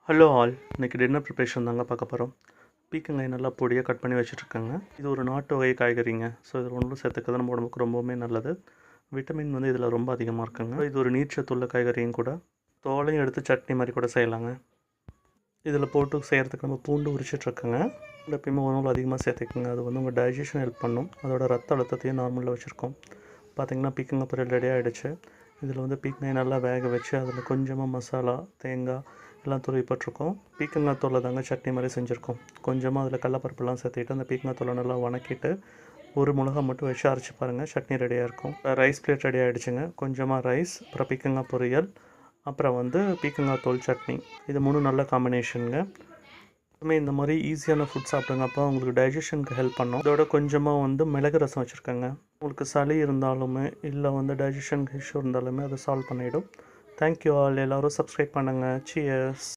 Hello all, இன்றைக்கி dinner preparation தாங்க பார்க்க போகிறோம். பீக்கங்காய் நல்லா பொடியாக கட் பண்ணி வச்சுட்ருக்கேங்க. இது ஒரு நாட்டு வகை காய்கறிங்க. ஸோ இது ஒன்றும் சேர்த்துக்கிறது நம்ம உடம்புக்கு ரொம்பவுமே நல்லது. விட்டமின் இதில் ரொம்ப அதிகமாக இருக்குங்க. இது ஒரு நீர்ச்சத்துள்ள காய்கறியும் கூட. தோலையும் எடுத்து சட்னி மாதிரி கூட செய்யலாங்க. இதில் போட்டு செய்கிறதுக்கு நம்ம பூண்டு உரிச்சிட்ருக்கேங்க. எப்பயுமே உணவு அதிகமாக சேர்த்துக்குங்க. அது உங்கள் டைஜஷன் ஹெல்ப் பண்ணும். அதோட ரத்த அழுத்தத்தையும் நார்மலில் வச்சுருக்கோம். பார்த்திங்கன்னா பீக்கங்காய் பொரியல் ரெடி ஆகிடுச்சு. இதில் பீக்கங்காய் நல்லா வேக வச்சு அதில் கொஞ்சமாக மசாலா, தேங்காய் எல்லாம் துருவி போட்டிருக்கோம். பீக்கங்காய் தோலை தாங்க சட்னி மாதிரி செஞ்சுருக்கோம். கொஞ்சமாக அதில் கடலப்பருப்புலாம் சேர்த்துக்கிட்டு அந்த பீக்கங்காய் தோலை நல்லா வணக்கிட்டு ஒரு மிளகா மட்டும் வச்சு அரைச்சி பாருங்கள், சட்னி ரெடியாக இருக்கும். ரைஸ் பிளேட் ரெடி ஆகிடுச்சுங்க. கொஞ்சமாக ரைஸ், அப்புறம் பீக்கங்காய் பொரியல், அப்புறம் பீக்கங்காய் தோல் சட்னி. இது 3 நல்ல காம்பினேஷனுங்க. இந்த மாதிரி ஈஸியான ஃபுட் சாப்பிடுங்க. அப்போ உங்களுக்கு டைஜஷனுக்கு ஹெல்ப் பண்ணும். இதோட கொஞ்சமாக மிளகு ரசம் வச்சுருக்கேங்க. உங்களுக்கு சளி இருந்தாலுமே இல்லை டைஜஷன் இஷ்யூ இருந்தாலுமே அதை சால்வ் பண்ணிவிடும். Thank you all. எல்லோரும் சப்ஸ்கிரைப் பண்ணுங்கள். சியர்ஸ்.